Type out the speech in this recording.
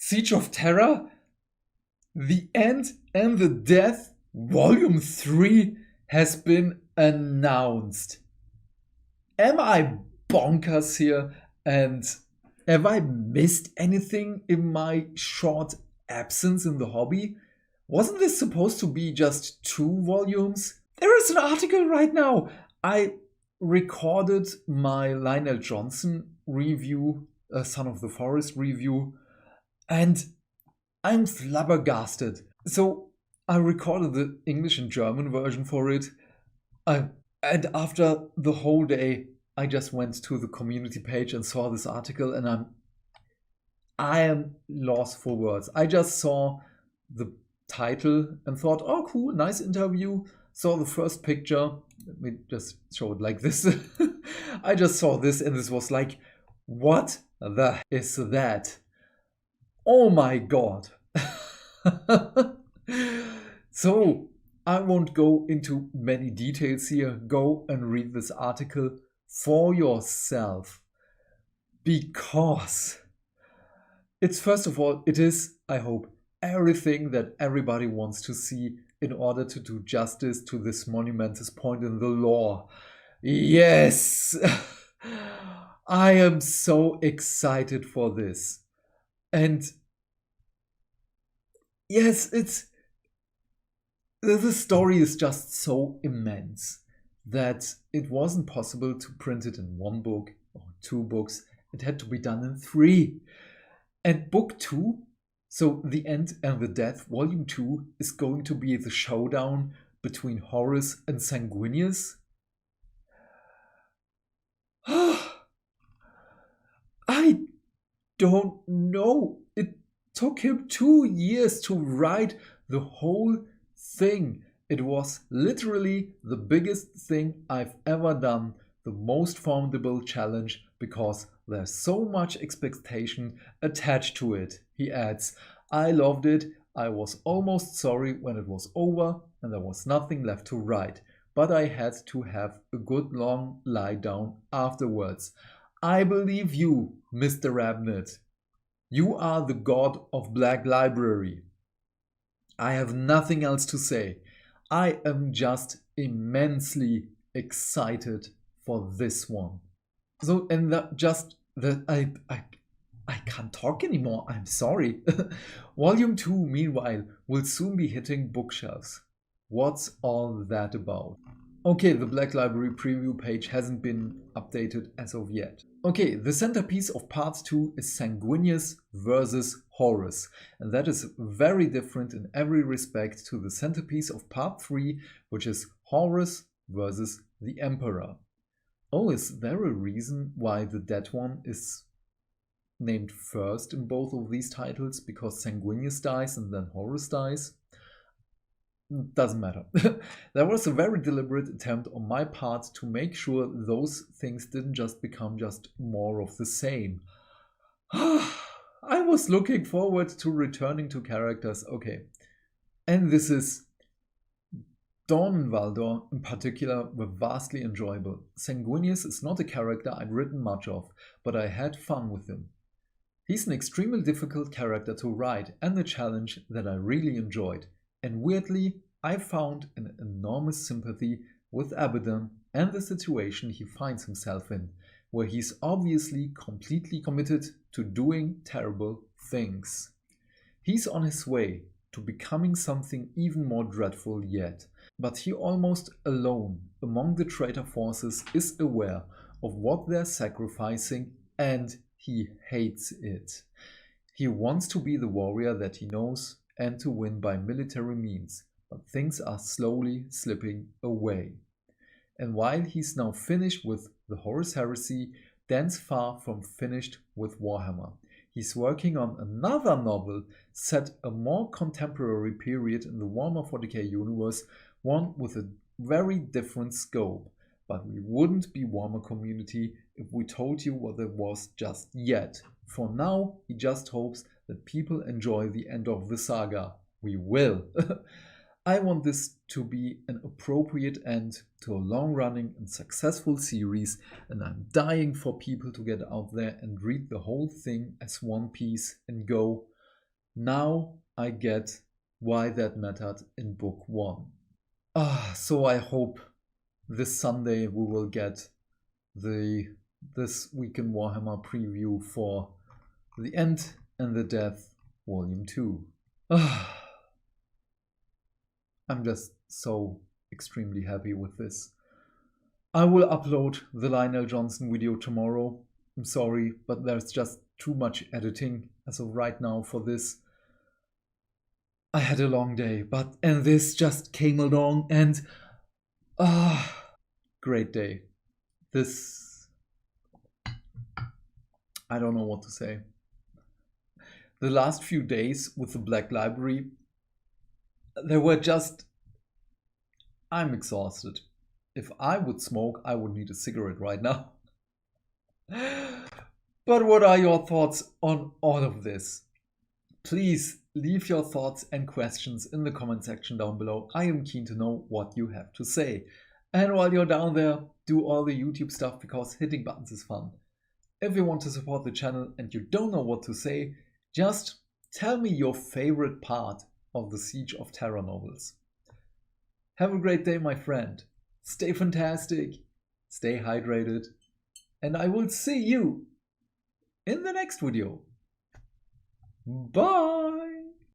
Siege of Terra, The End and the Death, Volume 3 has been announced. Am I bonkers here? And have I missed anything in my short absence in the hobby? Wasn't this supposed to be just 2 volumes? There is an article right now. I recorded my Lionel Johnson review, Son of the Forest review, and I'm flabbergasted. So I recorded the English and German version for it. And after the whole day, I just went to the community page and saw this article, and I am lost for words. I just saw the title and thought, oh, cool, nice interview. Saw the first picture. Let me just show it like this. I just saw this, and this was like, what the is that? Oh my god. So I won't go into many details here. Go and read this article for yourself, because it's, first of all, it is, I hope, everything that everybody wants to see in order to do justice to this monumentous point in the lore. Yes. I am so excited for this. And yes, the story is just so immense that it wasn't possible to print it in 1 book or 2 books. It had to be done in 3. And book 2, so The End and the Death, volume 2, is going to be the showdown between Horus and Sanguinius. I don't know. It took him 2 years to write the whole thing. It was literally the biggest thing I've ever done, the most formidable challenge, because there's so much expectation attached to it. He adds, I loved it. I was almost sorry when it was over and there was nothing left to write, but I had to have a good long lie down afterwards. I believe you, Mr. Rabnett. You are the god of Black Library. I have nothing else to say. I am just immensely excited for this one. So, and I can't talk anymore. I'm sorry. Volume 2, meanwhile, will soon be hitting bookshelves. What's all that about? Okay, the Black Library preview page hasn't been updated as of yet. Okay, the centerpiece of part 2 is Sanguinius versus Horus, and that is very different in every respect to the centerpiece of part 3, which is Horus versus the Emperor. Oh, is there a reason why the dead one is named first in both of these titles? Because Sanguinius dies and then Horus dies? Doesn't matter. There was a very deliberate attempt on my part to make sure those things didn't just become just more of the same. I was looking forward to returning to characters. Okay. And this is... Dawn and Valdor, in particular, were vastly enjoyable. Sanguinius is not a character I'd written much of, but I had fun with him. He's an extremely difficult character to write and a challenge that I really enjoyed. And weirdly, I found an enormous sympathy with Abaddon and the situation he finds himself in, where he's obviously completely committed to doing terrible things. He's on his way to becoming something even more dreadful yet, but he almost alone among the traitor forces is aware of what they're sacrificing, and he hates it. He wants to be the warrior that he knows and to win by military means, but things are slowly slipping away. And while he's now finished with the Horus Heresy, Dan's far from finished with Warhammer. He's working on another novel set a more contemporary period in the Warhammer 40k universe, one with a very different scope. But we wouldn't be Warhammer community if we told you what it was just yet. For now, he just hopes that people enjoy the end of the saga. We will. I want this to be an appropriate end to a long-running and successful series, and I'm dying for people to get out there and read the whole thing as one piece and go, Now I get why that mattered in book 1. So I hope this Sunday we will get the This Week in Warhammer preview for The End and the Death Volume 2. I'm just so extremely happy with this. I will upload the Lionel Johnson video tomorrow. I'm sorry, but there's just too much editing as of right now for this. I had a long day, and this just came along and great day. This, I don't know what to say. The last few days with the Black Library, they were just, I'm exhausted. If I would smoke, I would need a cigarette right now. But what are your thoughts on all of this? Please leave your thoughts and questions in the comment section down below. I am keen to know what you have to say. And while you're down there, do all the YouTube stuff because hitting buttons is fun. If you want to support the channel and you don't know what to say, just tell me your favorite part of the Siege of Terra novels. Have a great day, my friend. Stay fantastic, stay hydrated, and I will see you in the next video. Bye!